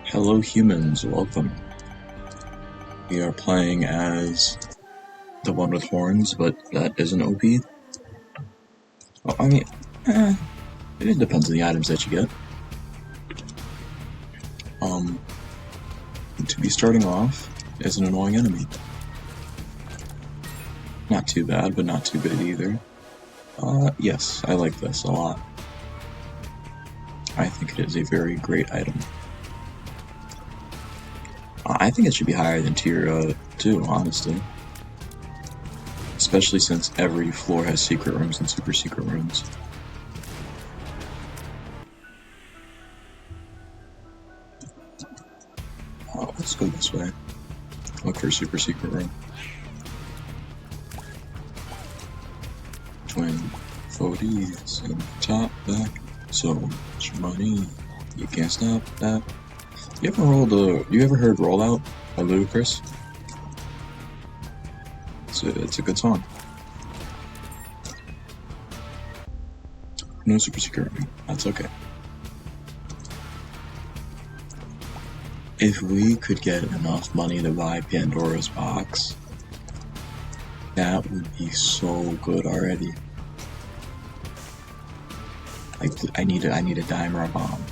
Hello humans, welcome. We are playing as the one with horns, but that isn't OP. Well, I mean, it depends on the items that you get. To be starting off is an annoying enemy. Not too bad, but not too good either. Yes, I like this a lot. I think it is a very great item. I think it should be higher than tier 2, honestly. Especially since every floor has secret rooms and super secret rooms. Let's go this way. Look for a super secret room. Twin 40s and top back. So much money, you can't stop that. You ever heard Rollout by Ludacris? It's a good song. No super secret room. That's okay. If we could get enough money to buy Pandora's box, that would be so good already. I need a dime or a bomb.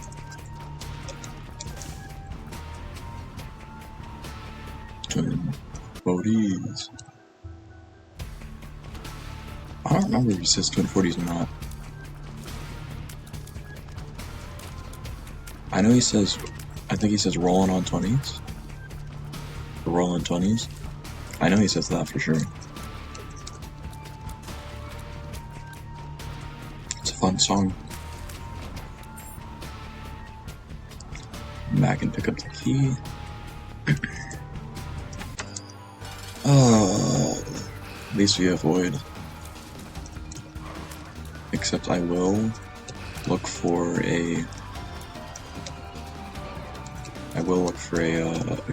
Twin Bodies. I don't remember if he says Twin 40s or not. I know he says, I think he says rolling on 20s. Or rolling 20s. I know he says that for sure. It's a fun song. Come back and pick up the key. At least we avoid. Except I will look for a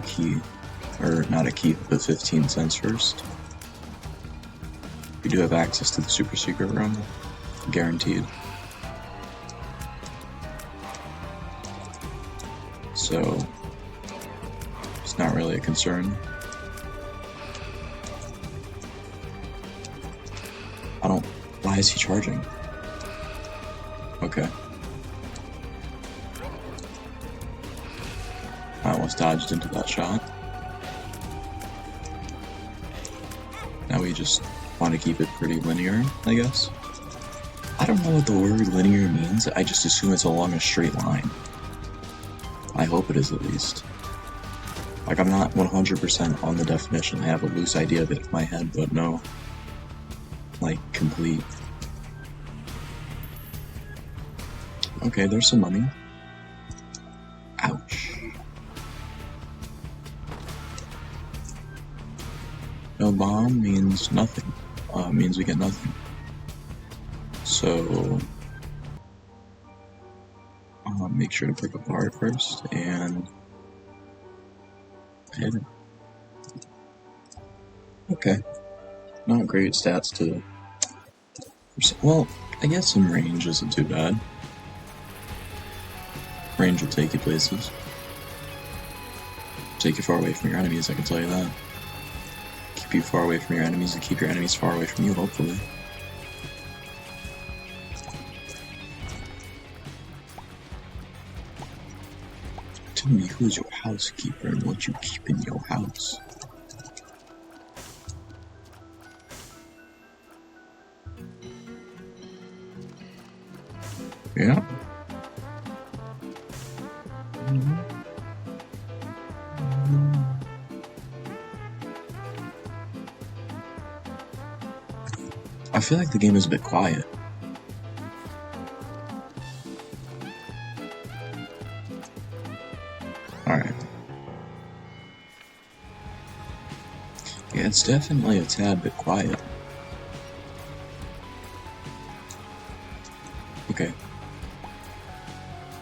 key, or not a key, but 15 cents first. We do have access to the super secret room, guaranteed. So it's not really a concern. Why is he charging? Okay. I almost dodged into that shot. Now we just want to keep it pretty linear, I guess. I don't know what the word linear means, I just assume it's along a straight line. I hope it is at least. Like, I'm not 100% on the definition, I have a loose idea of it in my head, but no. Like, complete. Okay, there's some money. Ouch. No bomb means nothing. Means we get nothing. So, make sure to pick up the heart first, and hit it. Okay. Not great stats to... Well, I guess some range isn't too bad. Range will take you places. Take you far away from your enemies, I can tell you that. Keep you far away from your enemies and keep your enemies far away from you, hopefully. Tell me who's your housekeeper and what you keep in your house. Yeah? I feel like the game is a bit quiet. Alright. Yeah, it's definitely a tad bit quiet. Okay.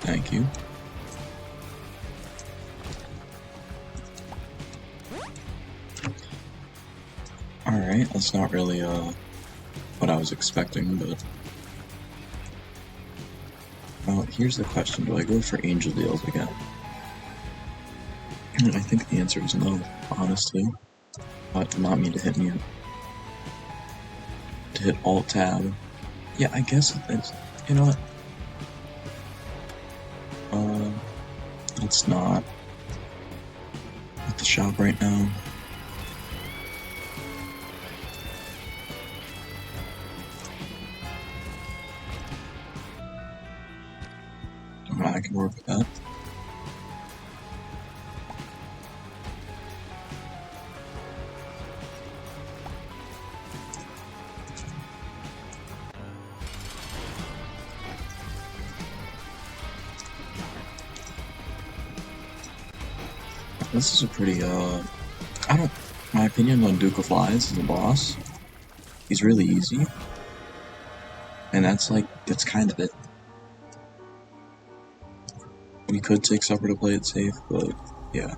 Thank you. Alright, that's not really, what I was expecting, but... Well, here's the question, do I go for angel deals again? I think the answer is no, honestly. I did not mean to hit mute. To hit Alt-Tab. Yeah, I guess it's... You know what? Let's not at the shop right now. I can work with that. This is a pretty, my opinion on Duke of Flies as a boss, he's really easy. And that's kind of it. We could take supper to play it safe, but yeah.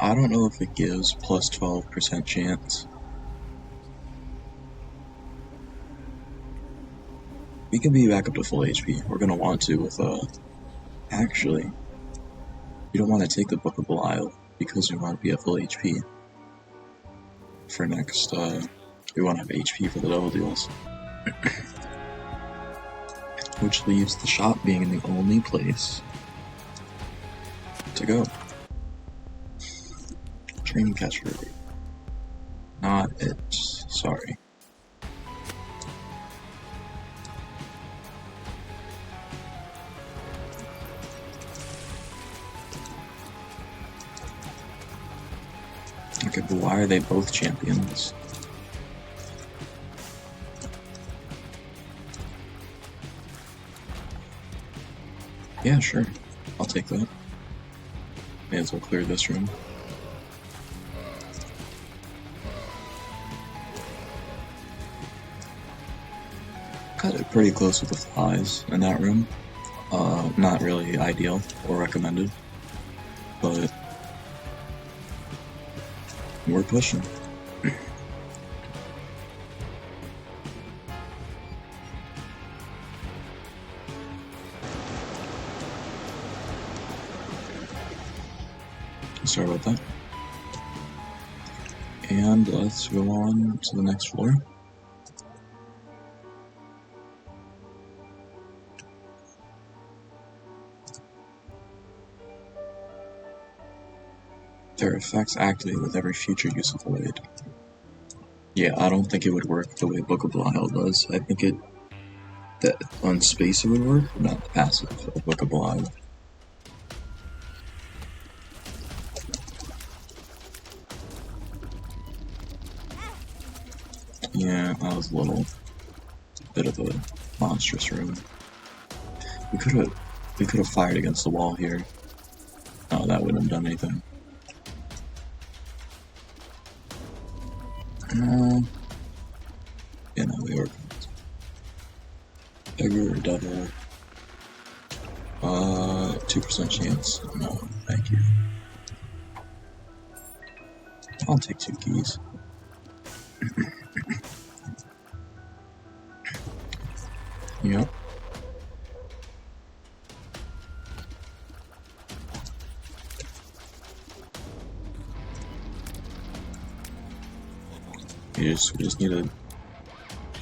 I don't know if it gives plus 12% chance. We can be back up to full HP. We're gonna want to with, actually, we don't want to take the Book of Belial because we want to be at full HP. For next, we want to have HP for the double deals. Which leaves the shop being the only place to go. Training catcher. Not it. Sorry. Okay, but why are they both champions? Yeah, sure. I'll take that. May as well clear this room. Got it pretty close with the flies in that room. Not really ideal or recommended, but we're pushing. Sorry about that. And let's go on to the next floor. Their effects activate with every future use of Void. Yeah, I don't think it would work the way Book of Belial does. I think that on space it would work, but not the passive of Book of Belial. Yeah, that was a little bit of a monstrous room. We could have fired against the wall here. Oh, that wouldn't have done anything. You know, we were bigger or double. 2% chance. No, thank you. I'll take 2 keys. Yep. We just need to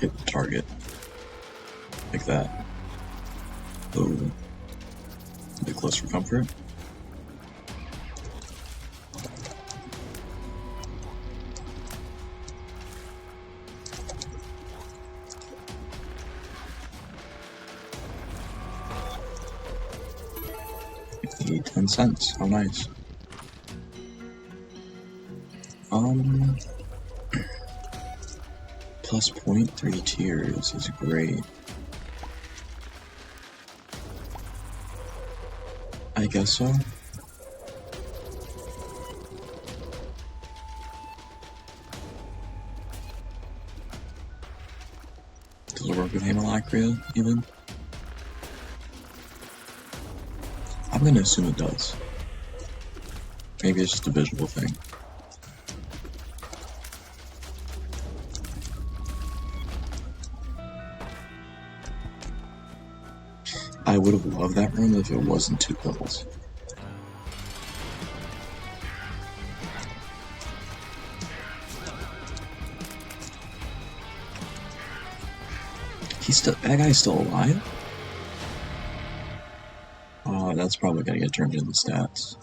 hit the target. Like that. Oh. A bit close for comfort. $10, 10 cents. How nice. Plus 0.3 tiers is great. I guess so. Does it work with Hamalacria, even? I'm gonna assume it does. Maybe it's just a visual thing. I would have loved that room if it wasn't 2 kills. That guy's still alive? Oh, that's probably gonna get turned into stats.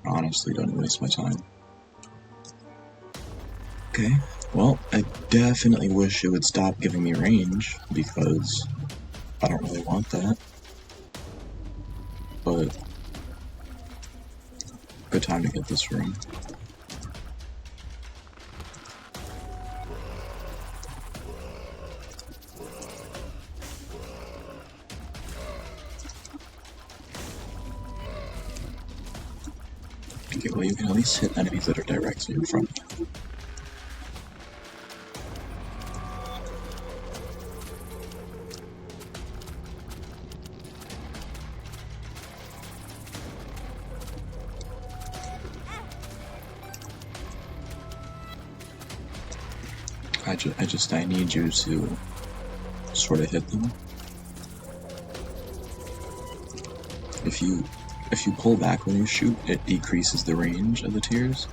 Honestly, don't waste my time. Okay, well, I definitely wish it would stop giving me range, because I don't really want that. But good time to get this room. Okay, well, you can at least hit enemies that are directly in front of you. I need you to sort of hit them. If you pull back when you shoot, it decreases the range of the tiers,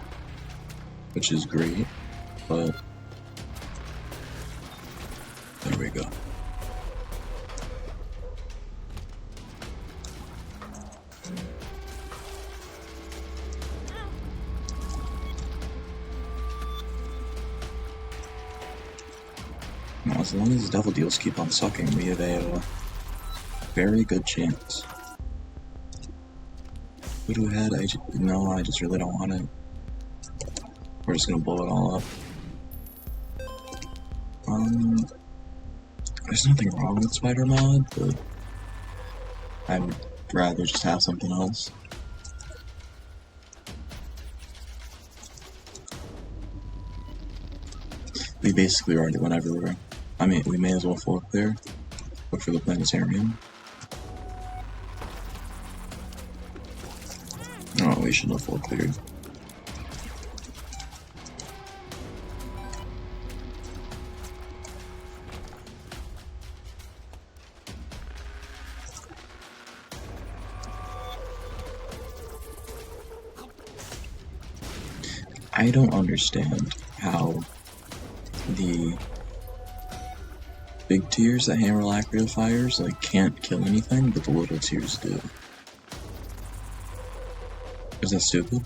which is great, but there we go. Now, as long as devil deals keep on sucking, we have a very good chance. Voodoo head, no, I just really don't want it. We're just gonna blow it all up. There's nothing wrong with Spider Mod, but I would rather just have something else. We basically already went everywhere. I mean, we may as well full clear. Look for the planetarium. Oh, we should have full cleared. I don't understand how the big tiers that hammer Lacrio fires like can't kill anything, but the little tiers do. Is that stupid?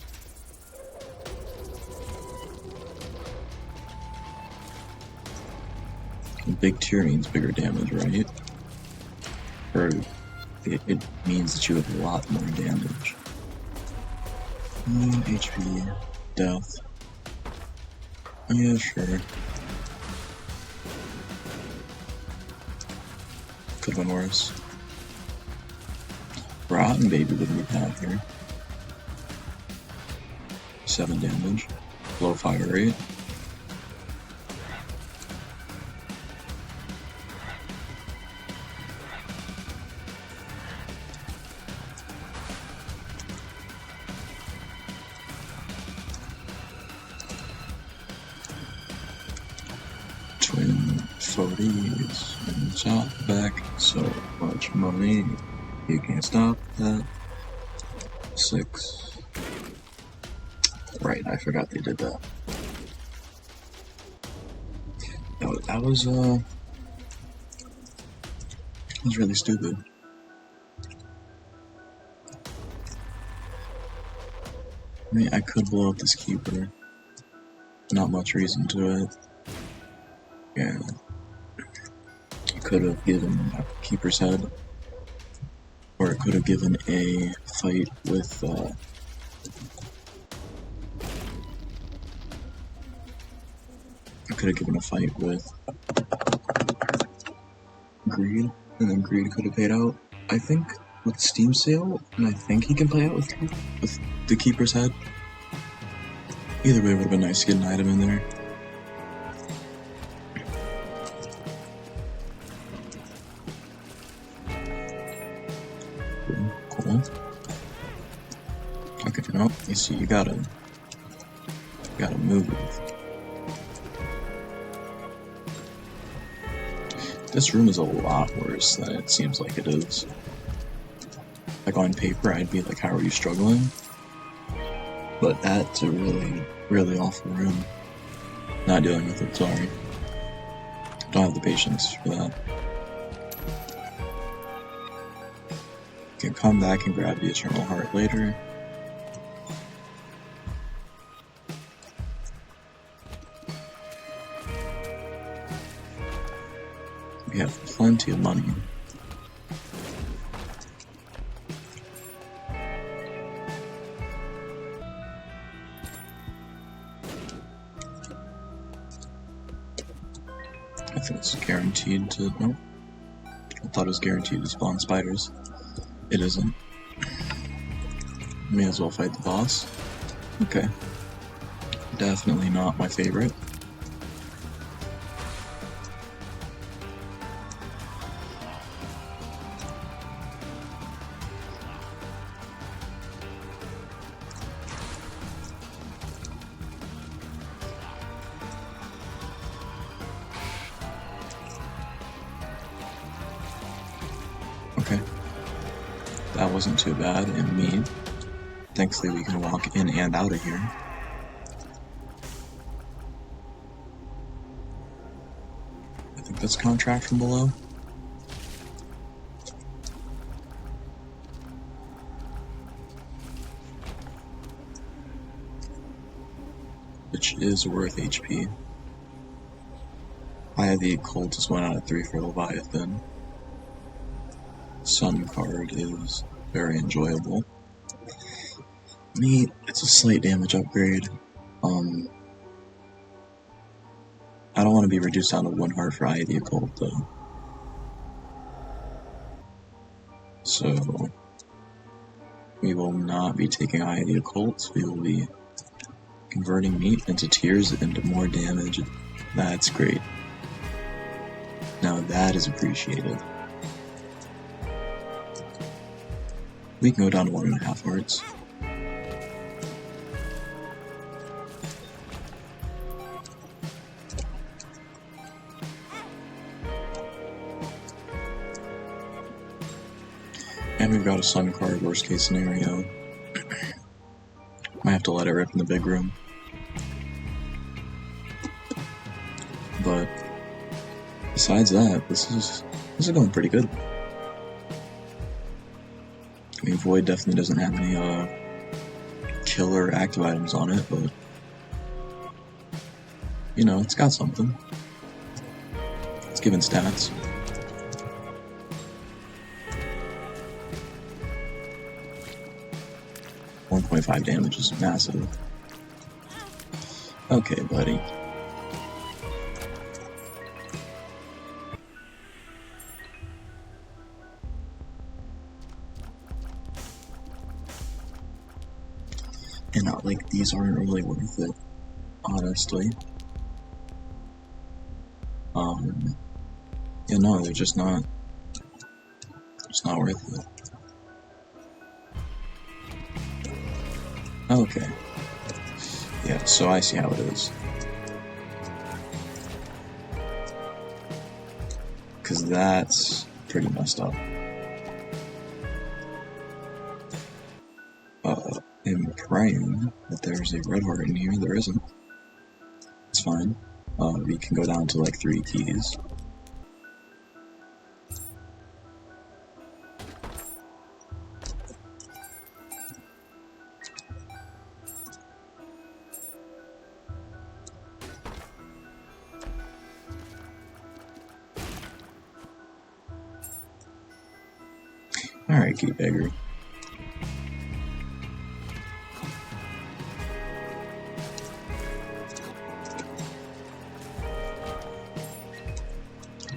Big tier means bigger damage, right? Or it means that you have a lot more damage. HP, death. Yeah, sure. Could've been worse. Rotten Baby would be bad here. 7 damage. Low fire rate. Twin 40s and top back. So much money. You can't stop that. 6. Right, I forgot they did that. That was really stupid. I mean, I could blow up this keeper. Not much reason to it. Yeah. I could have given a keeper's head. Or it could have given a fight with, I could have given a fight with Greed, and then Greed could have paid out, I think, with Steam Sale, and I think he can play out with the Keeper's Head. Either way, it would have been nice to get an item in there. Cool. Okay, no, you see, you gotta move. This room is a lot worse than it seems like it is. Like on paper, I'd be like, how are you struggling? But that's a really, really awful room. Not dealing with it, sorry. Don't have the patience for that. Can come back and grab the Eternal Heart later. We have plenty of money. I think it's guaranteed to... no. I thought it was guaranteed to spawn spiders. It isn't. May as well fight the boss. Okay. Definitely not my favorite. Okay. That wasn't too bad, and me. Thankfully we can walk in and out of here. I think that's contract from below. Which is worth HP. I have the Occultist 1 out of 3 for Leviathan. Sun card is very enjoyable. Meat, it's a slight damage upgrade. I don't want to be reduced down to 1 heart for Eye of the Occult though. So we will not be taking Eye of the Occult, we will be converting meat into tears into more damage. That's great. Now that is appreciated. We can go down to 1.5 hearts. And we've got a sun card, worst case scenario. Might have to let it rip in the big room. But besides that, this is going pretty good. I mean, Void definitely doesn't have any killer active items on it, but you know, it's got something. It's given stats. .5 damage is massive. Okay, buddy. And not like these aren't really worth it, honestly. Yeah, no, they're just not worth it. Okay. Yeah, so I see how it is. Cause that's pretty messed up. I'm praying that there's a red heart in here. There isn't. It's fine. We can go down to like 3 keys. Alright, key beggar.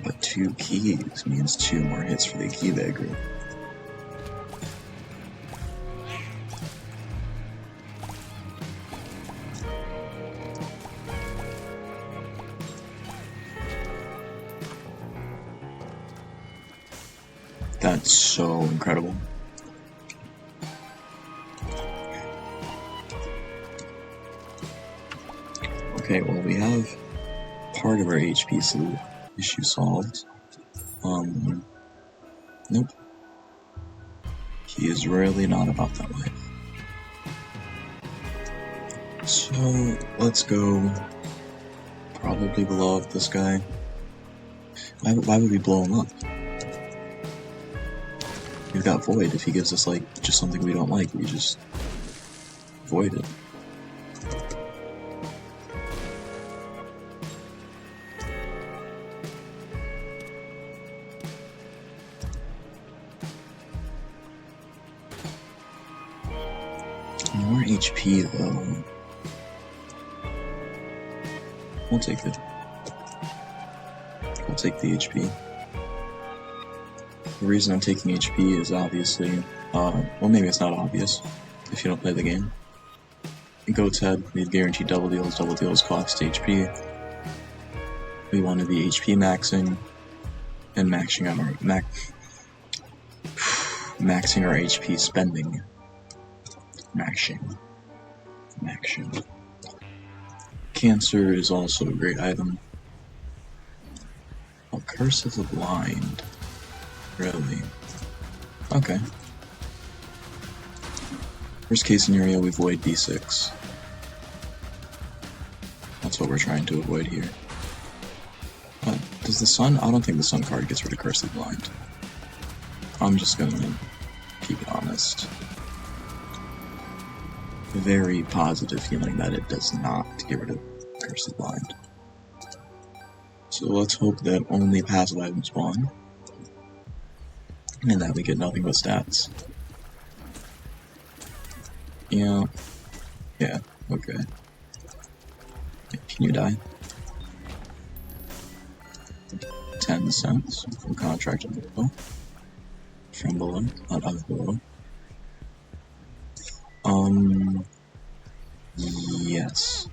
But 2 keys means 2 more hits for the key beggar. That's so incredible. Okay, well we have part of our HP issue solved. Nope. He is really not about that life. So, let's go. Probably blow up this guy. Why would we blow him up? We've got Void. If he gives us, like, just something we don't like, we just void it. More HP, though. We'll take it. I'll take the HP. The reason I'm taking HP is obviously, well, maybe it's not obvious if you don't play the game. In Goat's Head, we have guaranteed double deals cost HP. We want to be HP maxing and maxing our HP spending. Maxing. Cancer is also a great item. Oh, Curse of the Blind. Really? Okay. Worst case scenario, we void D6. That's what we're trying to avoid here. Does the Sun? I don't think the Sun card gets rid of Curse of the Blind. I'm just gonna keep it honest. Very positive feeling that it does not get rid of Curse of the Blind. So let's hope that only passive items spawn, and that we get nothing but stats. Yeah, okay. Can you die? 10 cents from contract below. From below, not of below. Yes.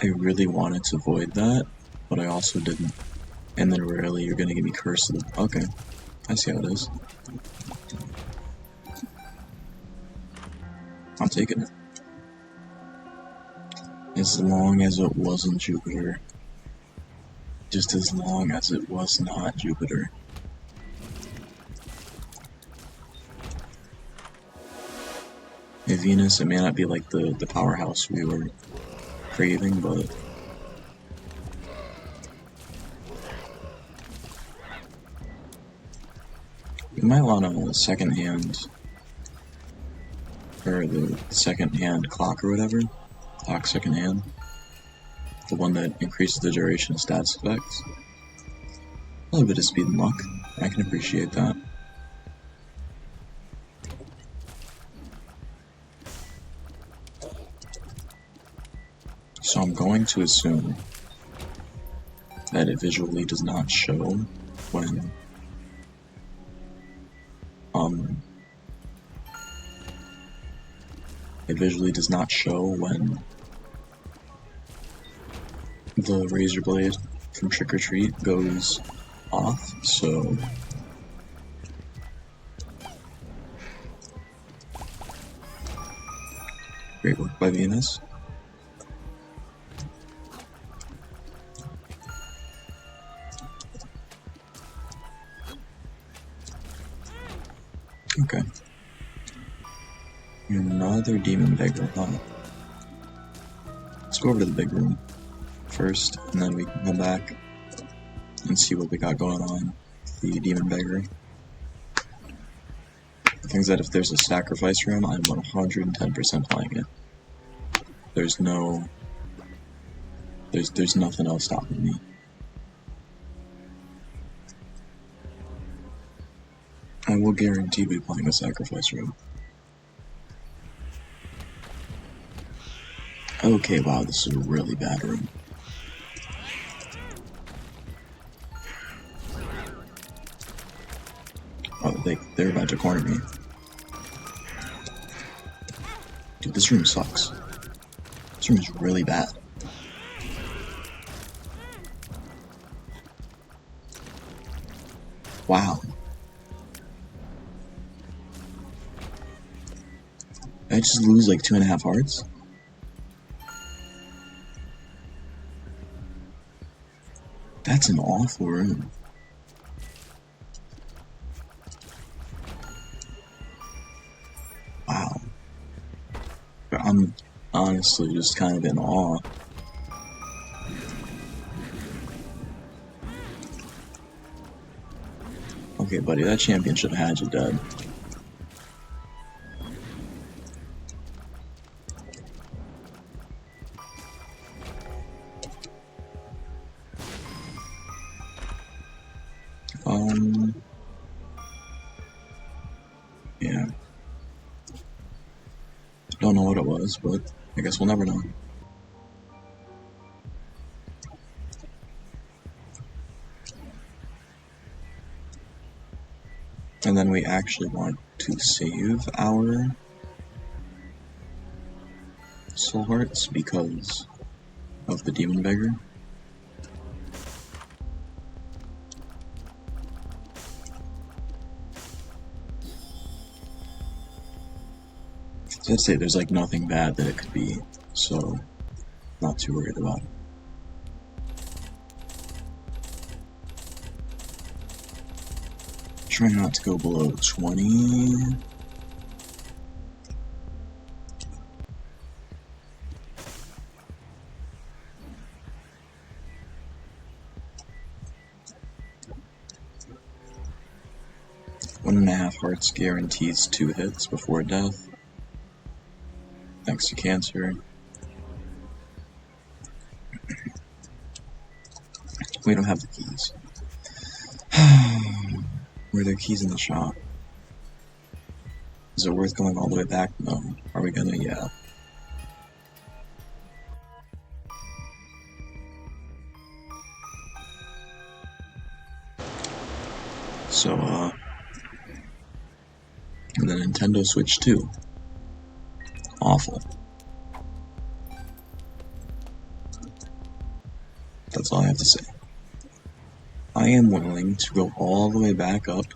I really wanted to void that, but I also didn't. And then rarely you're gonna give me Curse of the... Okay, I see how it is. I'm taking it. As long as it wasn't Jupiter. Just as long as it was not Jupiter. If Venus, it may not be like the powerhouse we were craving, but... we might want a second hand... or the second hand clock or whatever. Clock second hand. The one that increases the duration of stats effects. A little bit of speed and luck. I can appreciate that. So I'm going to assume that it visually does not show when it visually does not show when the razor blade from Trick or Treat goes off, so great work by Venus. Okay. Another demon beggar, huh? Let's go over to the big room first, and then we can come back and see what we got going on with the demon beggar. The thing is that if there's a sacrifice room, I'm 110% playing it. There's nothing else stopping me. I will guarantee be playing a sacrifice room. Okay, wow, this is a really bad room. Oh, they're about to corner me. Dude, this room sucks. This room is really bad. Wow. Did I just lose like 2.5 hearts? That's an awful room. Wow. I'm honestly just kind of in awe. Okay, buddy, that championship had you dead. Yeah. Don't know what it was, but I guess we'll never know. And then we actually want to save our soul hearts because of the demon beggar. So I'd say there's like nothing bad that it could be, so not too worried about it. Try not to go below 20. One and a half hearts guarantees 2 hits before death. Thanks to cancer. We don't have the keys. Were there keys in the shop? Is it worth going all the way back? No. Are we gonna? Yeah. So, and the Nintendo Switch 2. Awful. That's all I have to say. I am willing to go all the way back up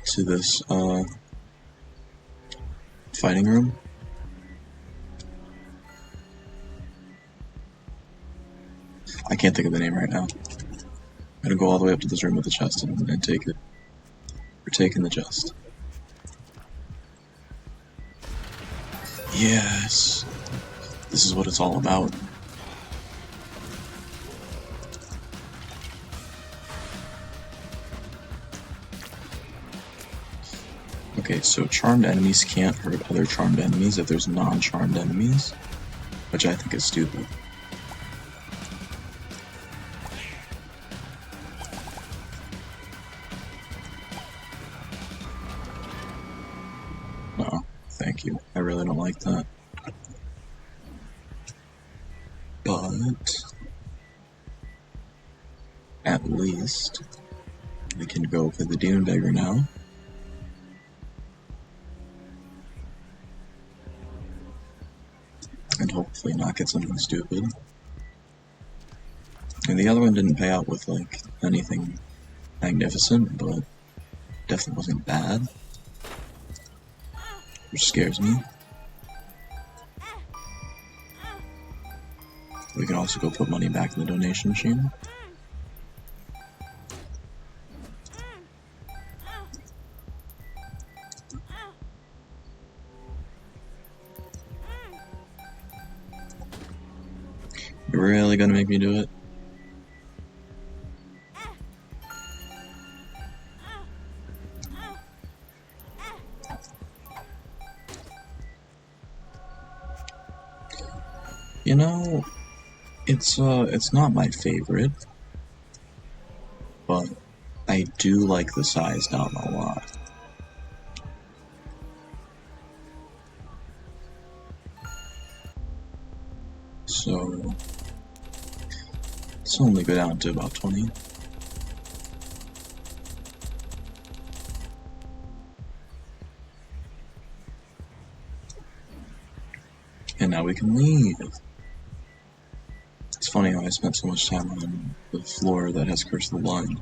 to this, fighting room. I can't think of the name right now. I'm gonna go all the way up to this room with the chest and take it. We're taking the chest. Yes! This is what it's all about. Okay, so charmed enemies can't hurt other charmed enemies if there's non-charmed enemies, which I think is stupid. Oh, thank you. I really don't like that. But at least we can go for the Demon Beggar now. And hopefully not get something stupid. And the other one didn't pay out with like anything magnificent, but definitely wasn't bad. Which scares me. We can also go put money back in the donation machine. You're really gonna make me do it? You know, it's not my favorite, but I do like the size down a lot. So let's only go down to about 20. And now we can leave. It's funny how I spent so much time on the floor that has Curse of the Blind.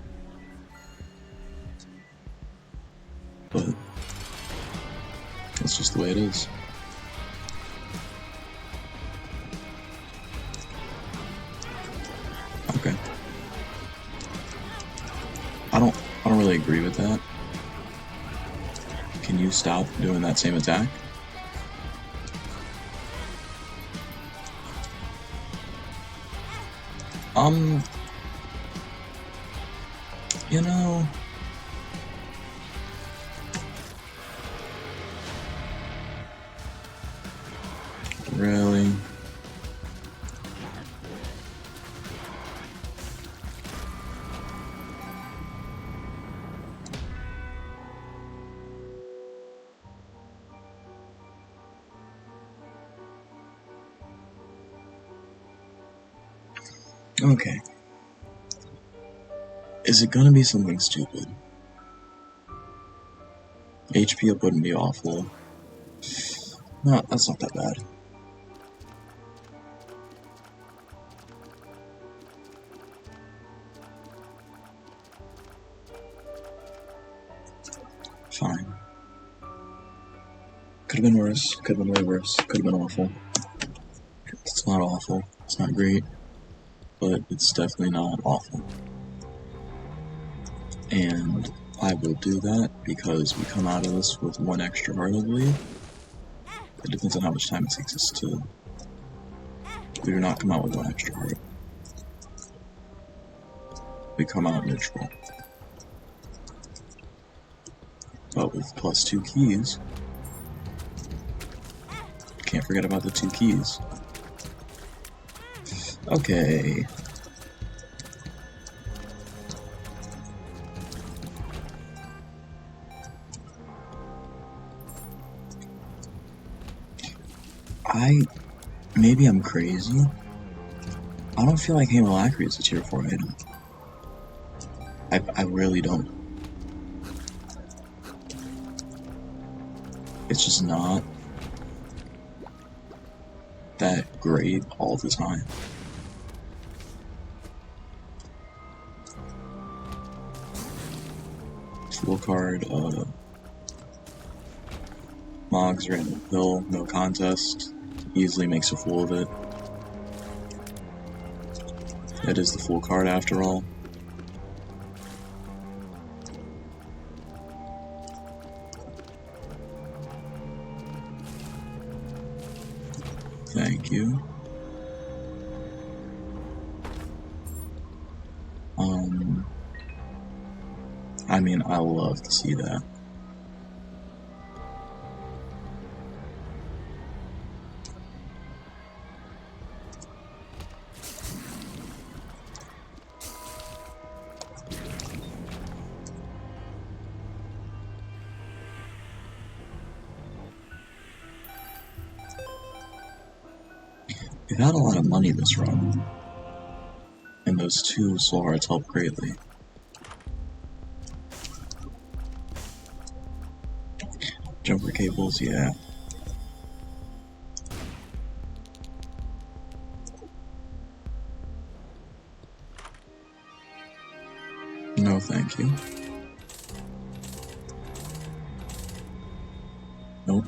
just the way it is. Okay. I don't really agree with that. Can you stop doing that same attack? You know, really? Okay. Is it gonna be something stupid? HP up wouldn't be awful. No, that's not that bad. Fine. Could've been worse, could've been way worse, could've been awful. It's not awful, it's not great, but it's definitely not awful. And I will do that because we come out of this with 1 extra heart, I believe. It depends on how much time it takes us to... We do not come out with 1 extra heart. We come out neutral. But with plus 2 keys... Can't forget about the 2 keys. Okay... Maybe I'm crazy. I don't feel like Hamelacry is a tier 4 item. I really don't. It's just not that great all the time. Full card, Mog's random pill, no contest. Easily makes a fool of it. It is the full card after all. Thank you. I mean, I love to see that. We've had a lot of money this run, and those 2 soul hearts help greatly. Jumper cables, yeah. No, thank you. Nope.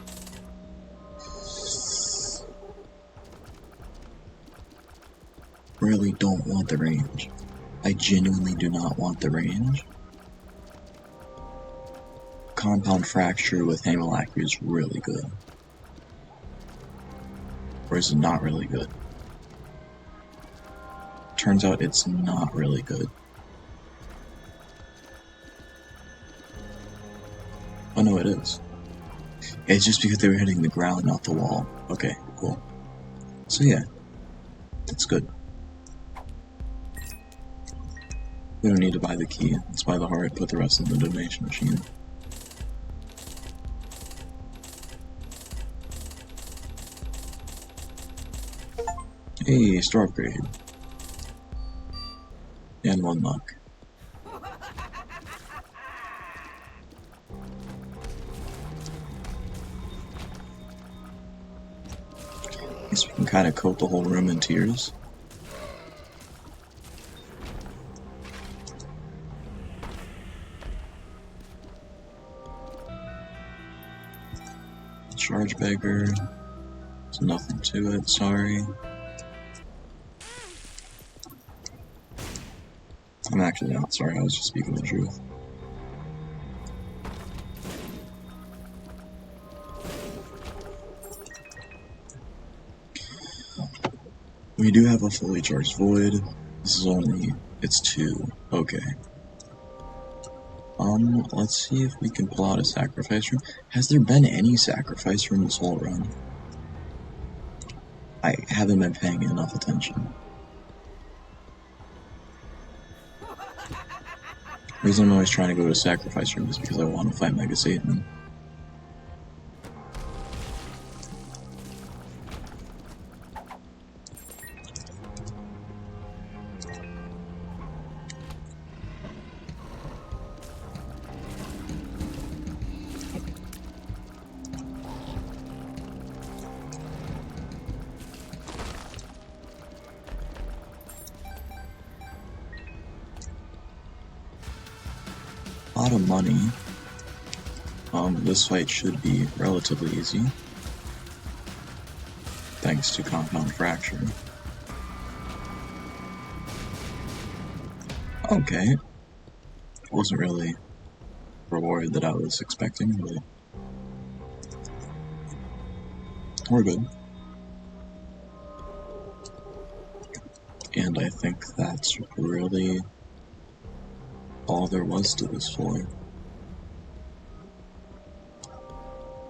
Really don't want the range. I genuinely do not want the range. Compound Fracture with Hamelacry is really good. Or is it not really good? Turns out it's not really good. Oh no, it is. It's just because they were hitting the ground, not the wall. Okay, cool. So yeah, that's good. We don't need to buy the key. Let's buy the heart, put the rest in the donation machine. Hey, store upgrade. And 1 luck. Guess we can kind of coat the whole room in tears. Charge Beggar. There's nothing to it, sorry. I'm actually not sorry, I was just speaking the truth. We do have a fully charged Void. This is only, it's 2. Okay. Let's see if we can pull out a sacrifice room. Has there been any sacrifice room this whole run? I haven't been paying enough attention. The reason I'm always trying to go to sacrifice room is because I want to fight Mega Satan. A lot of money. This fight should be relatively easy, thanks to Compound Fracture. Okay. Wasn't really the reward that I was expecting, but we're good. And I think that's really all there was to this floor.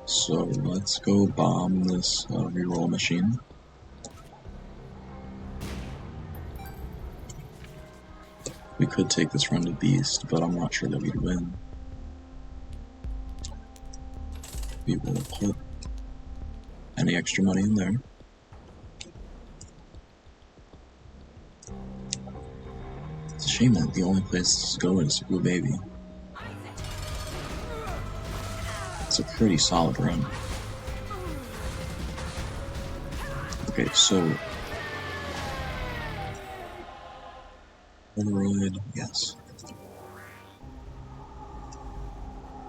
So let's go bomb this reroll machine. We could take this run to Beast, but I'm not sure that we'd win. We will put any extra money in there. It's a shame that the only place to go is to Blue Baby. It's a pretty solid run. Okay, so Polaroid, yes.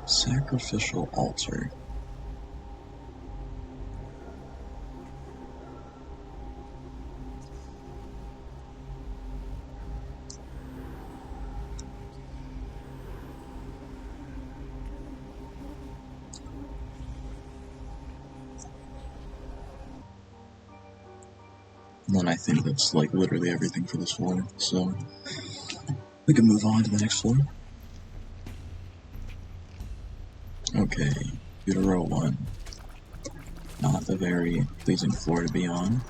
Sacrificial Altar. And then I think that's like literally everything for this floor, so we can move on to the next floor. Okay, Utero 1. Not a very pleasing floor to be on.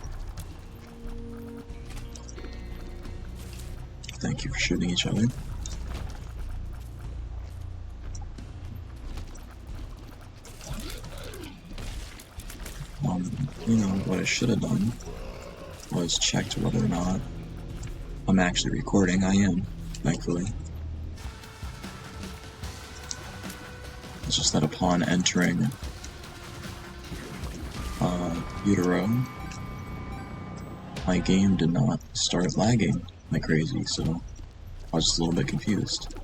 Thank you for shooting each other. You know, what I should have done was checked whether or not I'm actually recording. I am, thankfully. It's just that upon entering Utero, my game did not start lagging like crazy, so I was just a little bit confused.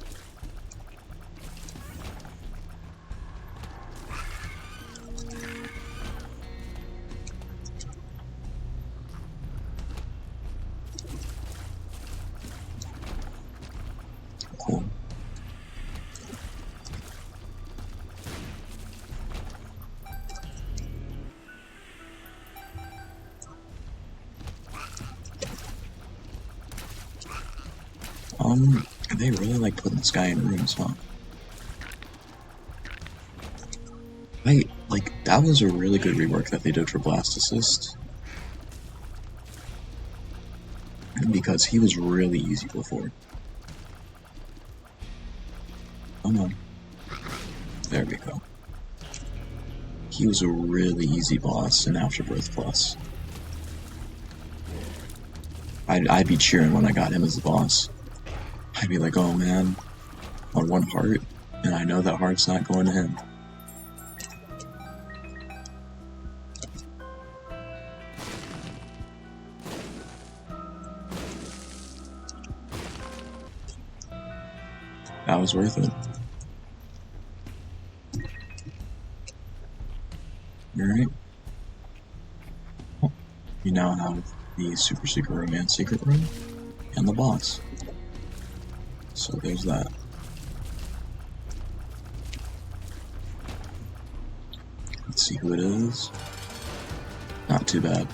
Cool. They really like putting this guy in rooms, huh? That was a really good rework that they did for Blast Assist. Because he was really easy before. Come on. There we go. He was a really easy boss in Afterbirth Plus. I'd be cheering when I got him as the boss. I'd be like, oh man, on one heart, and I know that heart's not going to him. That was worth it. Alright. Oh, you now have the Super Secret Room and Secret Room, and the boss. So there's that. Let's see who it is. Not too bad.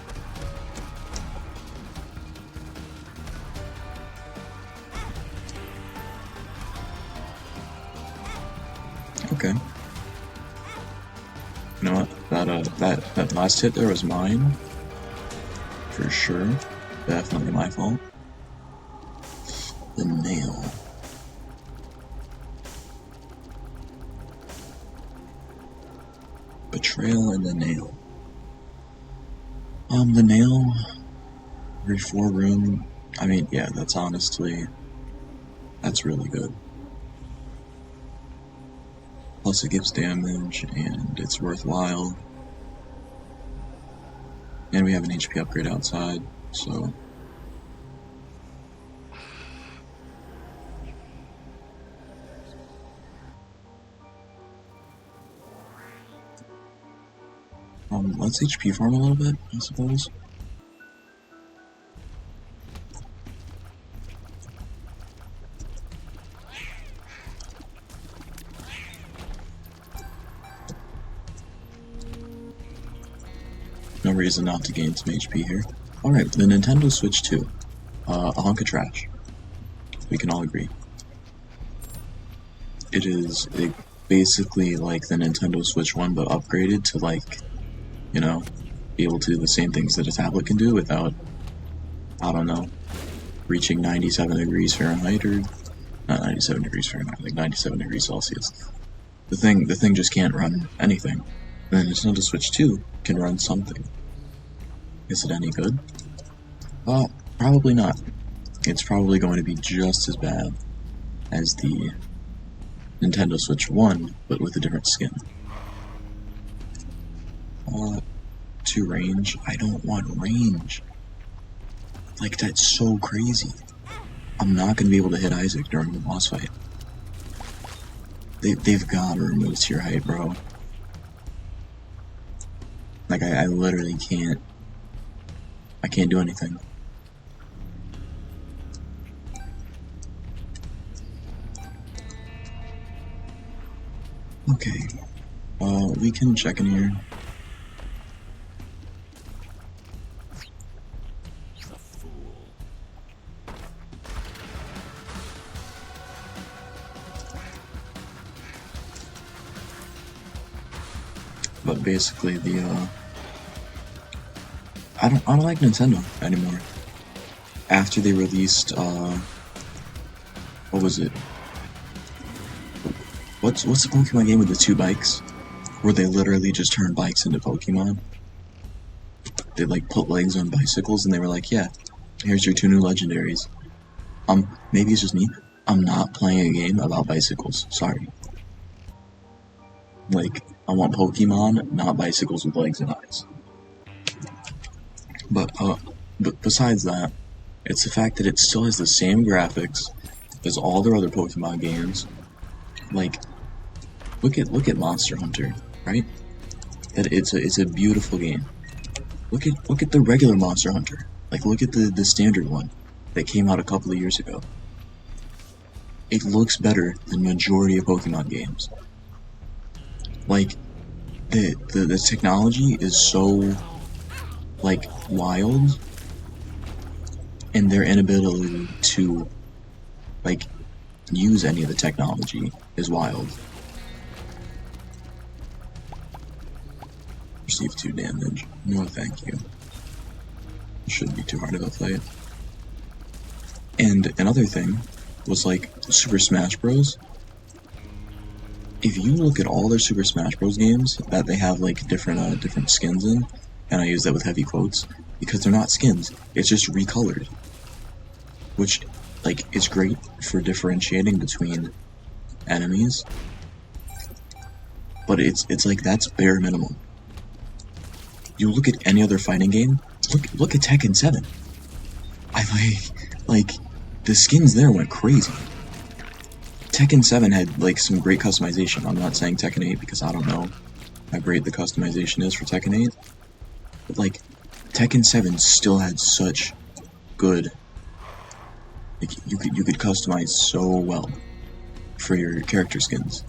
Okay. You know what? That last hit there was mine. For sure. Definitely my fault. The nail. Betrayal and the nail. The nail. Every 4 room. I mean, yeah, that's honestly. That's really good. Plus it gives damage, and it's worthwhile. And we have an HP upgrade outside, so... let's HP farm a little bit, I suppose. No reason not to gain some HP here. Alright, the Nintendo Switch 2. A hunk of trash. We can all agree. It is basically like the Nintendo Switch 1, but upgraded to, like, you know, be able to do the same things that a tablet can do without, I don't know, reaching 97 degrees Fahrenheit, or not 97 degrees Fahrenheit, like 97 degrees Celsius. The thing just can't run anything. And the Nintendo Switch 2 can run something. Is it any good? Probably not. It's probably going to be just as bad as the Nintendo Switch 1, but with a different skin. To range? I don't want range. Like, that's so crazy. I'm not gonna be able to hit Isaac during the boss fight. They've got to remove tier height, bro. Like, I literally can't. I can't do anything. Okay. We can check in here. But basically, I don't like Nintendo anymore. After they released, what was it? What's the Pokemon game with the 2 bikes? Where they literally just turn bikes into Pokemon? They, like, put legs on bicycles and they were like, yeah, here's your 2 new legendaries. Maybe it's just me. I'm not playing a game about bicycles. Sorry. Like, I want Pokemon, not bicycles with legs and eyes. But besides that, it's the fact that it still has the same graphics as all their other Pokemon games. Like, look at Monster Hunter, right? That it's a beautiful game. Look at the regular Monster Hunter. Like, look at the standard one that came out a couple of years ago. It looks better than majority of Pokemon games. Like, the technology is so, like, wild, and their inability to, like, use any of the technology is wild. Receive 2 damage. No thank you. Shouldn't be too hard of a fight. And another thing was, like, Super Smash Bros. If you look at all their Super Smash Bros. Games that they have, like, different skins in, and I use that with heavy quotes, because they're not skins, it's just recolored. Which, like, is great for differentiating between enemies, but it's like, that's bare minimum. You look at any other fighting game, look at Tekken 7. I like, the skins there went crazy. Tekken 7 had, like, some great customization. I'm not saying Tekken 8 because I don't know. how great the customization is for Tekken 8. But like, Tekken 7 still had such good, like, you could customize so well for your character skins.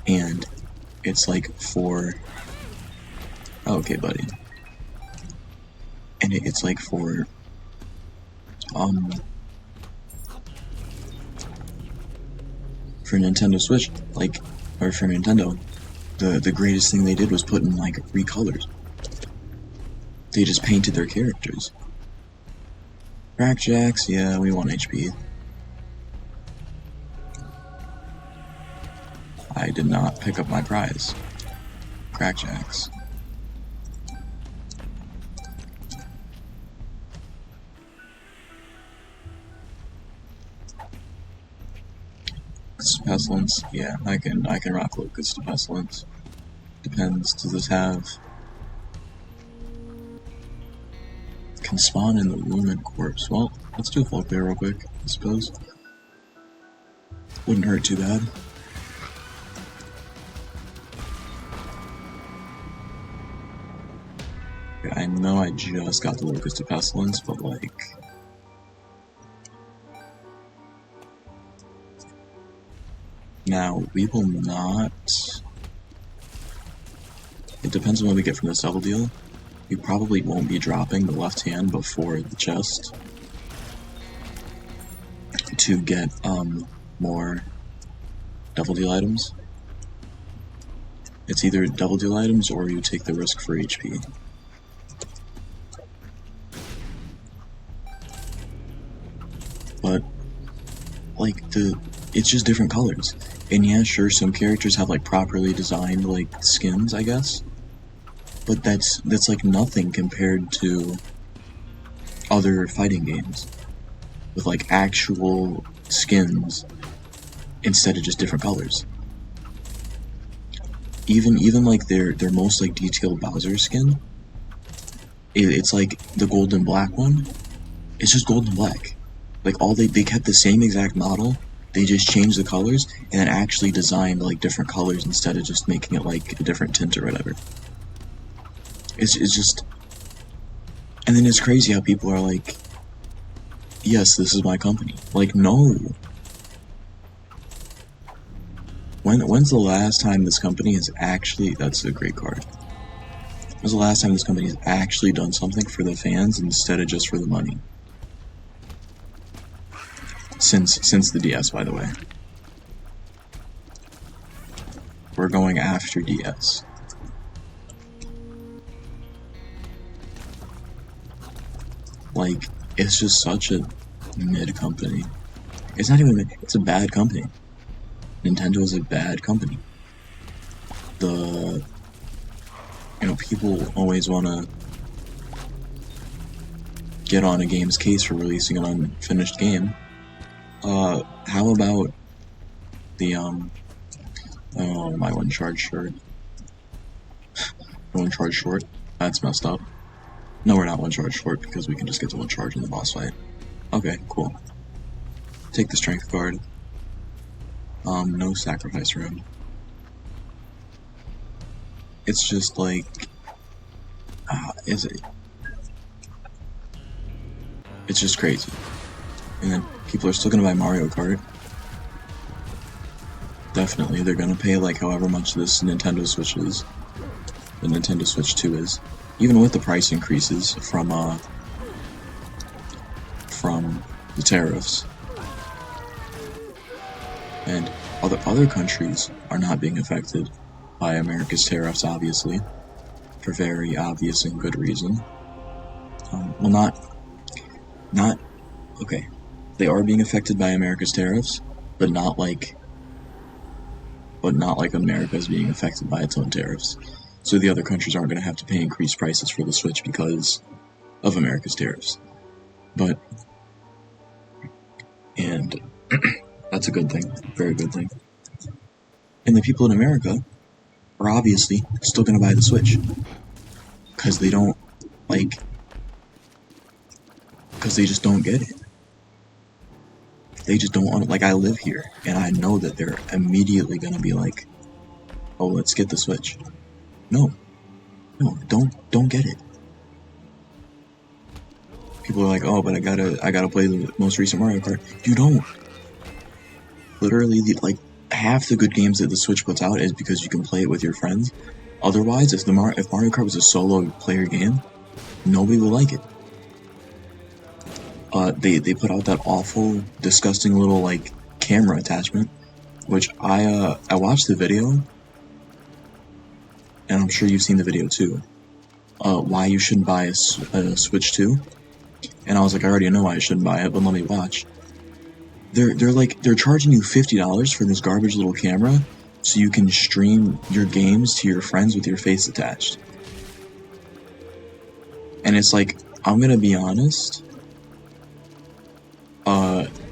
And it's like for, oh, okay, buddy. And it's like for, for Nintendo Switch, like, or for Nintendo, the greatest thing they did was put in like recolors. They just painted their characters. Crackjacks, yeah, we want HP. I did not pick up my prize. Crackjacks. Pestilence, yeah, I can rock Locust to Pestilence. Depends. Does this have? Can spawn in the Lumen Corpse. Well, let's do a full clear real quick, I suppose. Wouldn't hurt too bad. Okay, I know I just got the Locust to Pestilence, but like, now we will not. It depends on what we get from this double deal. We probably won't be dropping the left hand before the chest to get more double deal items. It's either double deal items or you take the risk for HP. But like it's just different colors. And yeah, sure, some characters have like properly designed like skins, I guess. But that's like nothing compared to other fighting games with like actual skins instead of just different colors. Even like their most like detailed Bowser skin, it's like the gold and black one. It's just gold and black. Like all they kept the same exact model. They just changed the colors and then actually designed like different colors instead of just making it like a different tint or whatever. It's just, and then it's crazy how people are like, yes, this is my company. Like, no. When's the last time this company has actually, that's a great card. When's the last time this company has actually done something for the fans instead of just for the money? Since the DS, by the way. We're going after DS. Like, it's just such a mid company. It's not even mid, it's a bad company. Nintendo is a bad company. People always want to get on a game's case for releasing an unfinished game. How about the, oh, my one charge short. One charge short? That's messed up. No, we're not one charge short because we can just get to one charge in the boss fight. Okay, cool. Take the strength card. No sacrifice room. It's just like, it's just crazy. And then people are still gonna buy Mario Kart. Definitely, they're gonna pay like however much this Nintendo Switch is. The Nintendo Switch 2 is. Even with the price increases from the tariffs. And other countries are not being affected by America's tariffs, obviously, for very obvious and good reason. Well, not okay. They are being affected by America's tariffs, but not like America is being affected by its own tariffs. So the other countries aren't going to have to pay increased prices for the Switch because of America's tariffs. And that's a good thing, very good thing. And the people in America are obviously still going to buy the Switch. Because they don't, because they just don't get it. They just don't want it. Like, I live here, and I know that they're immediately going to be like, Oh, let's get the Switch. No, don't get it. People are like, oh, but I gotta play the most recent Mario Kart. You don't. Literally, like half the good games that the Switch puts out is because you can play it with your friends. Otherwise, if Mario Kart was a solo player game, nobody would like it. They put out that awful, disgusting little like camera attachment, which I watched the video, and I'm sure you've seen the video too. Why you shouldn't buy a Switch 2, and I was like, I already know why I shouldn't buy it, but let me watch. They're charging you $50 for this garbage little camera, so you can stream your games to your friends with your face attached. And it's like, I'm gonna be honest,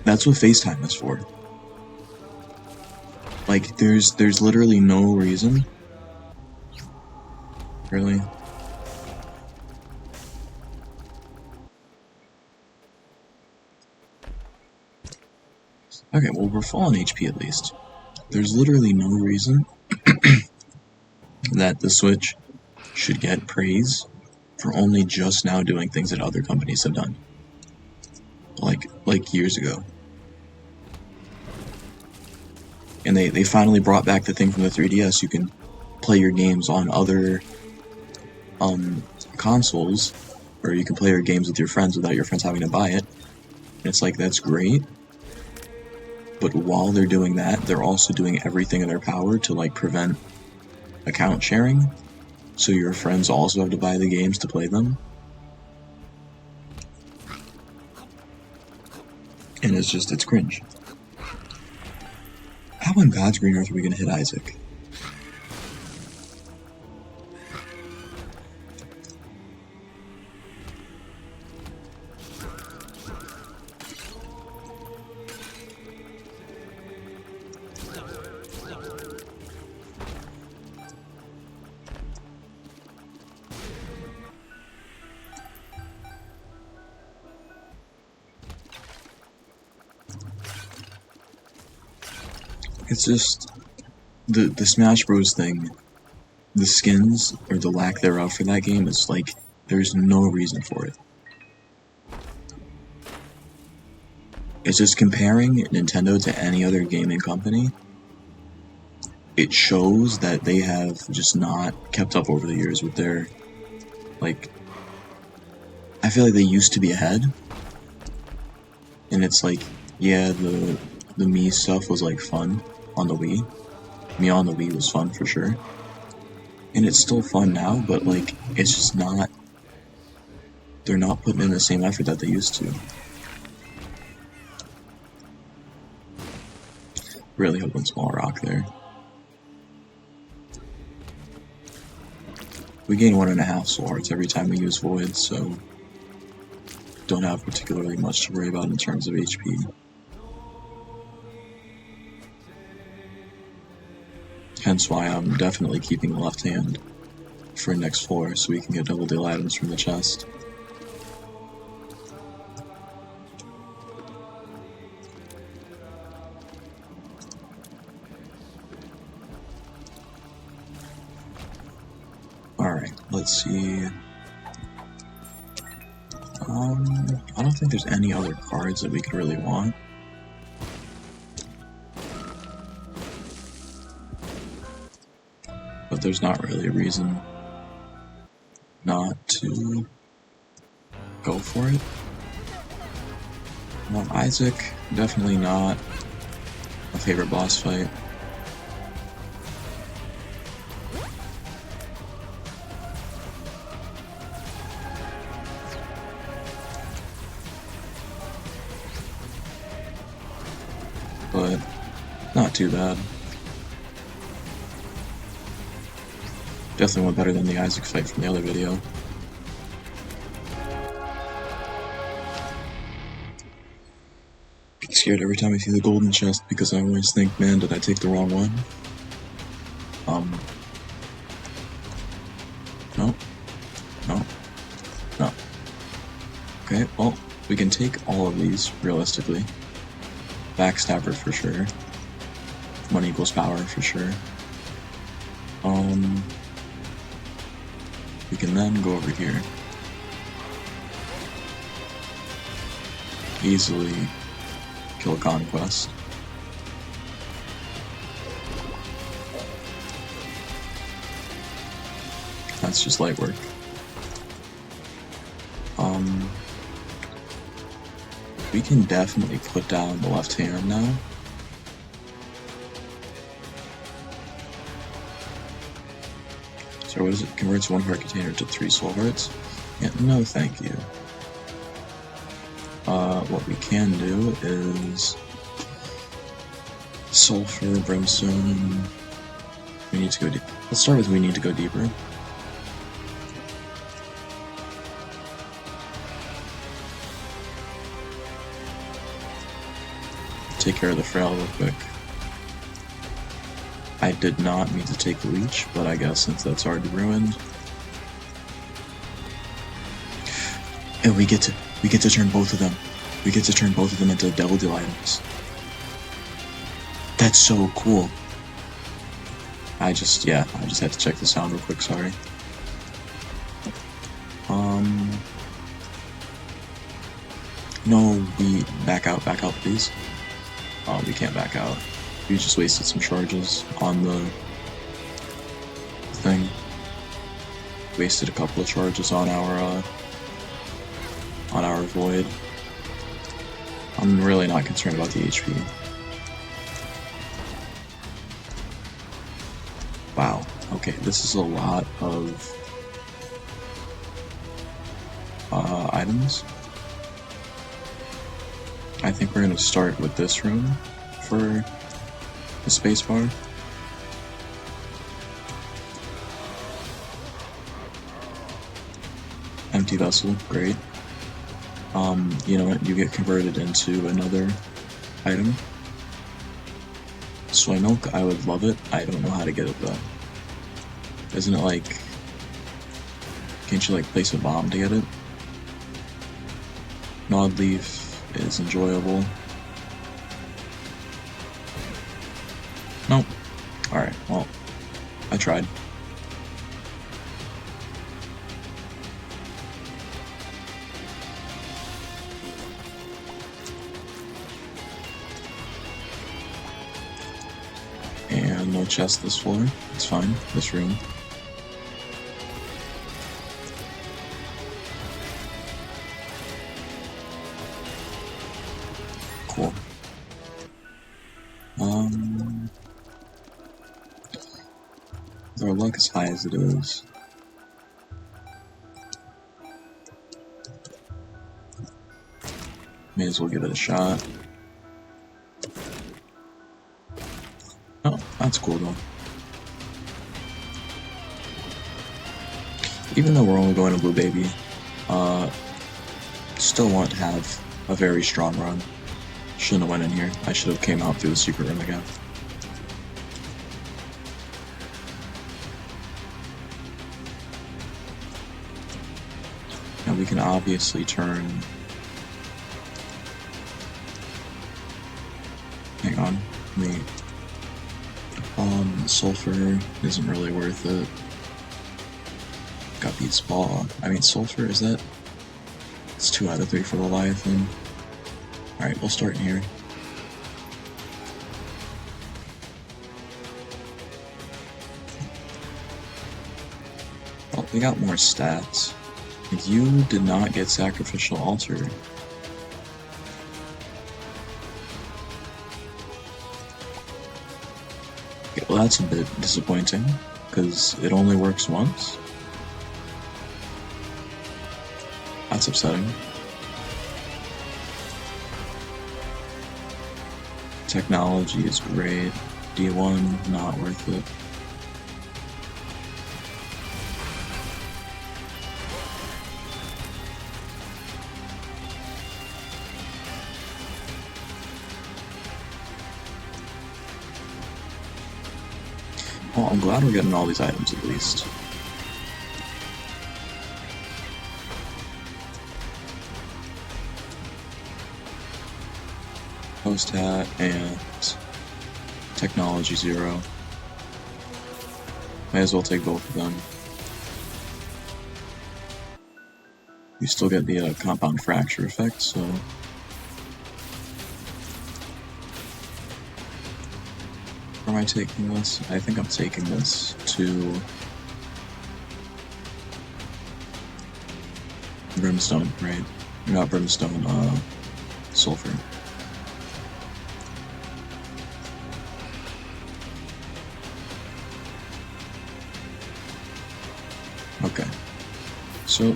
that's what FaceTime is for. Like, there's literally no reason. Really? Okay, well, we're full on HP at least. There's literally no reason that the Switch should get praise for only just now doing things that other companies have done. Like years ago. And they finally brought back the thing from the 3DS. You can play your games on other consoles, or you can play your games with your friends without your friends having to buy it. And it's like, that's great. But while they're doing that, they're also doing everything in their power to like prevent account sharing. So your friends also have to buy the games to play them. And it's cringe. How on God's green earth are we gonna hit Isaac? It's just the Smash Bros thing, the skins or the lack thereof for that game is like, there's no reason for it. It's just comparing Nintendo to any other gaming company. It shows that they have just not kept up over the years with their, like, I feel like they used to be ahead. And it's like, yeah, the Mii stuff was like fun on the Wii. Mii on the Wii was fun for sure. And it's still fun now, but like, it's just not, they're not putting in the same effort that they used to. Really hoping small rock there. We gain 1.5 soul hearts every time we use Void, so don't have particularly much to worry about in terms of HP. Hence why I'm definitely keeping left hand for next floor, so we can get double deal items from the chest. Alright, let's see. I don't think there's any other cards that we could really want. But there's not really a reason not to go for it. Isaac, definitely not a favorite boss fight. But not too bad. Definitely one better than the Isaac fight from the other video. Get scared every time I see the golden chest because I always think, man, did I take the wrong one? No. No. No. Okay, well, we can take all of these, realistically. Backstabber for sure. Money equals power for sure. We can then go over here. Easily kill a conquest. That's just light work. We can definitely put down the left hand now. So what is it? Converts one heart container to 3 soul hearts? Yeah, no thank you. What we can do is sulfur, brimstone. We need to go deep. Let's start with we need to go deeper. Take care of the frail real quick. I did not mean to take the leech, but I guess since that's already ruined. And we get to turn both of them. We get to turn both of them into devil deal items. That's so cool. I just had to check the sound real quick, sorry. No, we back out please. Oh, we can't back out. We just wasted some charges on the thing. Wasted a couple of charges on our void. I'm really not concerned about the HP. Wow. Okay, this is a lot of items. I think we're gonna start with this room for the spacebar. Empty vessel, great. You know what? You get converted into another item. Soy milk, I would love it. I don't know how to get it though. Isn't it like... Can't you like place a bomb to get it? Nod leaf is enjoyable. Nope. Alright, well, I tried. And no chest this floor. It's fine. This room. Cool. With our luck as high as it is, may as well give it a shot. Oh, that's cool though. Even though we're only going to Blue Baby, still want to have a very strong run. Shouldn't have went in here. I should have came out through the secret room again. Now we can obviously turn... Hang on, wait. Sulfur isn't really worth it. Got beat Spa. I mean, Sulfur, is that... It's 2 out of 3 for Leviathan. Alright, we'll start in here. Well, we got more stats. You did not get Sacrificial Altar. Okay, well that's a bit disappointing, because it only works once. That's upsetting. Technology is great. D1, not worth it. Well, I'm glad we're getting all these items at least. Post hat and technology 0. Might as well take both of them. You still get the compound fracture effect, so... Where am I taking this? I think I'm taking this to... Brimstone, right? Not Brimstone, Sulfur. Okay. So,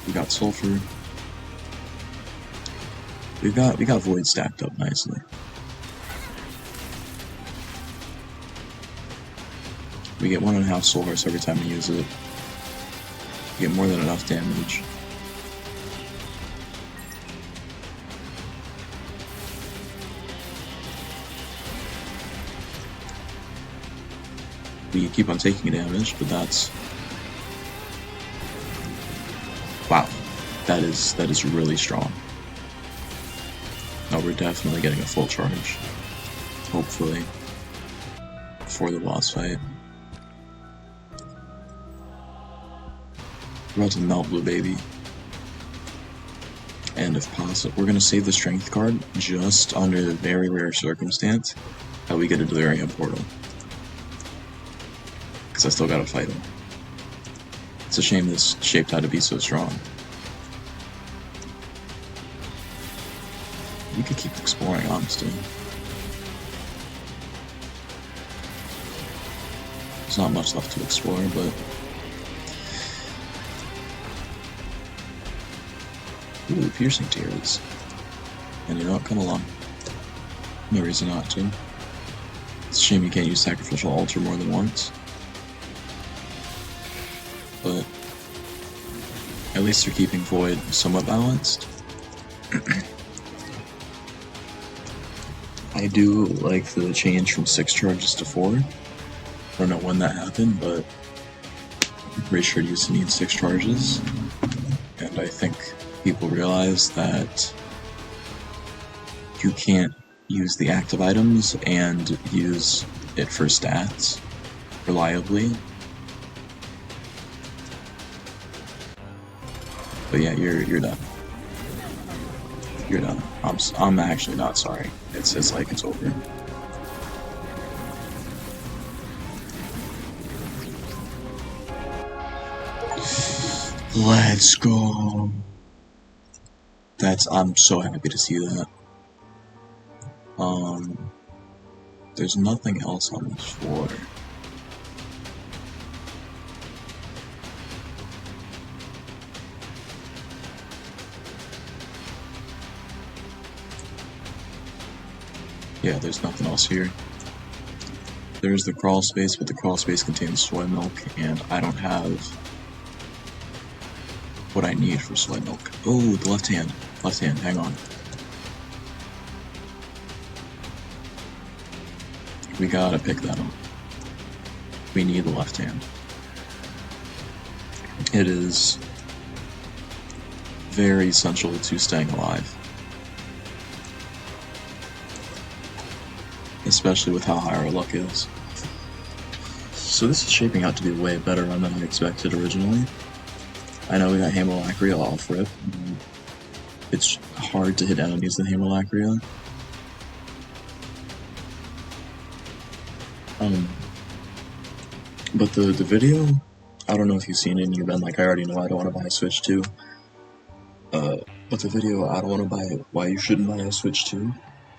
we got Sulfur. We got Void stacked up nicely. We get 1.5 Soul Hearts every time we use it. We get more than enough damage. We keep on taking damage, but that's... Wow. That is really strong. No, we're definitely getting a full charge. Hopefully. Before the boss fight. We're about to melt Blue Baby. And if possible, we're gonna save the strength card just under the very rare circumstance that we get a delirium portal. Because I still gotta fight him. It's a shame this shaped out to be so strong. We could keep exploring, honestly. There's not much left to explore, but... Ooh, piercing tears. And you know what? Come along. No reason not to. It's a shame you can't use Sacrificial Altar more than once. But at least they're keeping Void somewhat balanced. I do like the change from 6 charges to 4. I don't know when that happened, but I'm pretty sure it used to need 6 charges. And I think people realize that you can't use the active items and use it for stats reliably. But yeah, you're done. You're done. I'm actually not sorry. It's like it's over. Let's go. I'm so happy to see that. There's nothing else on this floor. Yeah, there's nothing else here. There's the crawl space, but the crawl space contains soy milk, and I don't have what I need for soy milk. Oh, the left hand. Left hand, hang on. We gotta pick that up. We need the left hand. It is very essential to staying alive. Especially with how high our luck is. So this is shaping out to be a way better run than I expected originally. I know we got Hamolacria off rip. It's hard to hit enemies with Hamolacria. But the video, I don't know if you've seen it and you've been like, I already know I don't want to buy a Switch 2. But the video, I don't want to buy it, why you shouldn't buy a Switch 2.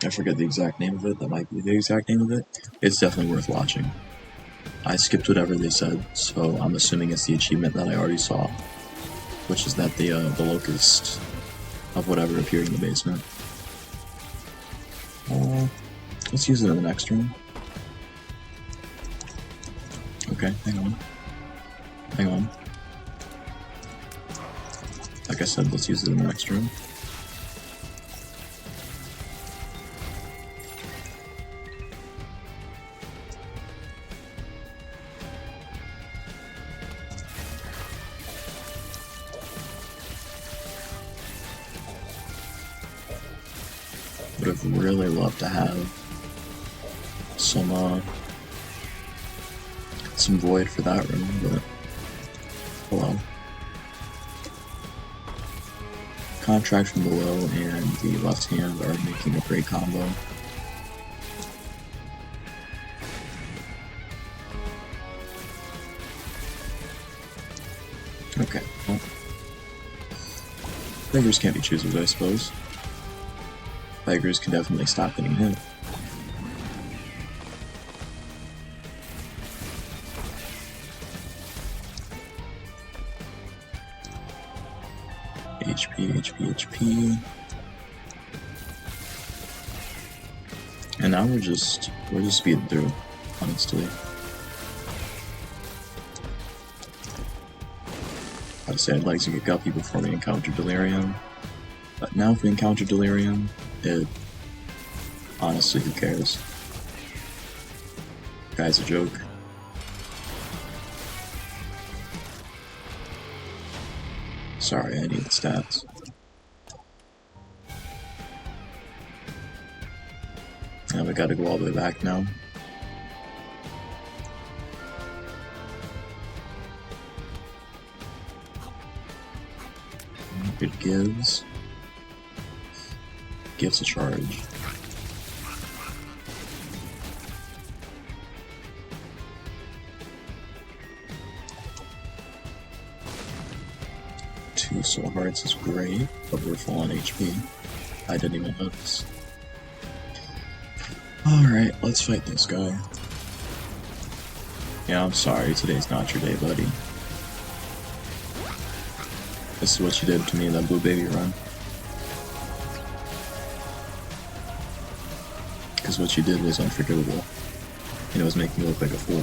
I forget the exact name of it, that might be the exact name of it. It's definitely worth watching. I skipped whatever they said, so I'm assuming it's the achievement that I already saw. Which is that the locust of whatever appeared in the basement. Let's use it in the next room. Okay, hang on. Hang on. Like I said, let's use it in the next room. Would have really loved to have some some void for that room, but hello. Contract from below and the left hand are making a great combo. Okay, well, beggars can't be choosers, I suppose. Beggars can definitely stop getting hit. HP, HP, HP. And now we're just speeding through, honestly. I'd say I'd like to get Guppy before we encounter Delirium. But now if we encounter Delirium, honestly, who cares? Guy's a joke. Sorry, I need the stats. And we gotta go all the way back now. It gives a charge. Two soul hearts is great, but we're full on HP. I didn't even notice. Alright, let's fight this guy. Yeah, I'm sorry, today's not your day, buddy. This is what you did to me in that blue baby run. Because what you did was unforgivable. And it was making me look like a fool.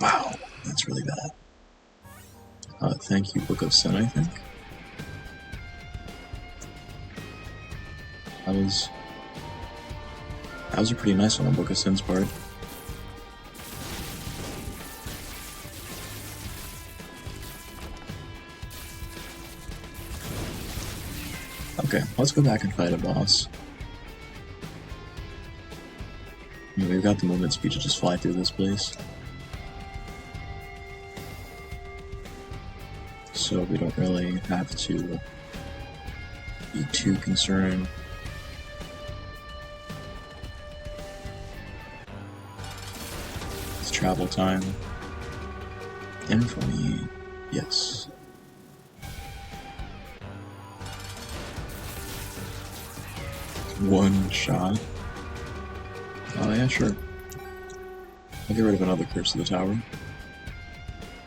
Wow, that's really bad. Thank you, Book of Sin, I think. That was a pretty nice one on Book of Sin's part. Okay, let's go back and fight a boss. I mean, we've got the movement speed to just fly through this place. So we don't really have to be too concerned. It's travel time. Infamy, yes. One shot. Oh yeah, sure. I'll get rid of another Curse of the Tower.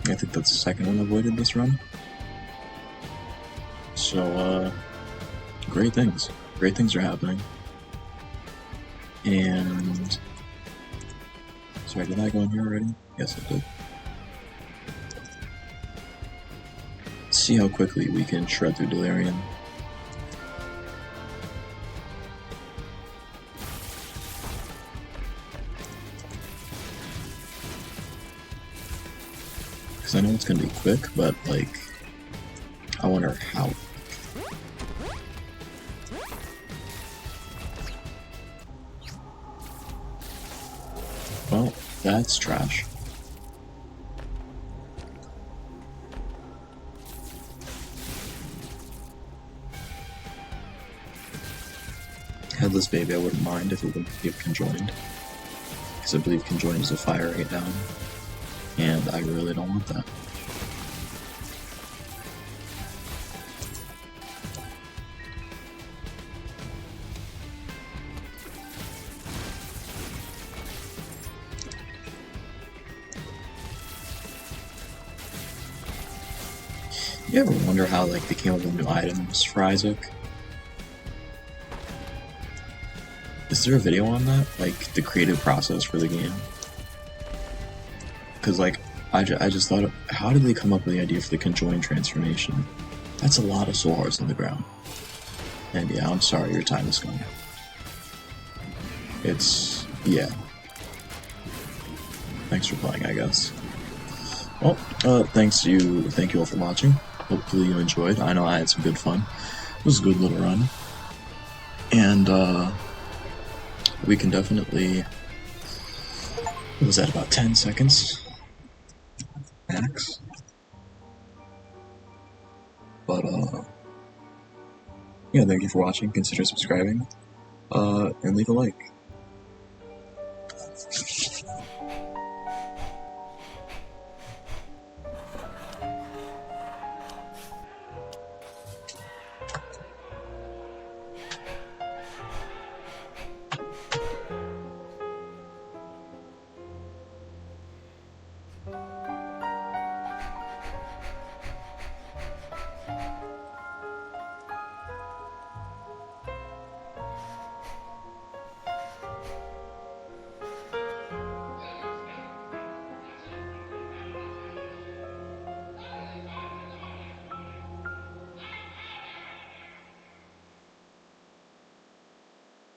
I think that's the second one avoided this run. So, great things. Great things are happening. And... Sorry, did I go in here already? Yes, I did. Let's see how quickly we can shred through Delirium. Because I know it's going to be quick, but, like, I wonder how. Well, that's trash. Headless Baby I wouldn't mind if it would be conjoined. Because I believe conjoined is a fire rate down. And I really don't want that. You ever wonder how, like, they came up with new items for Isaac? Is there a video on that? Like, the creative process for the game? Because, like, I just thought, how did they come up with the idea for the conjoined transformation? That's a lot of soul hearts on the ground. And yeah, I'm sorry, your time is gone. Yeah. Thanks for playing, I guess. Well, thank you all for watching. Hopefully you enjoyed. I know I had some good fun. It was a good little run. And, we can definitely It was at about 10 seconds max. But, yeah, thank you for watching. Consider subscribing, and leave a like.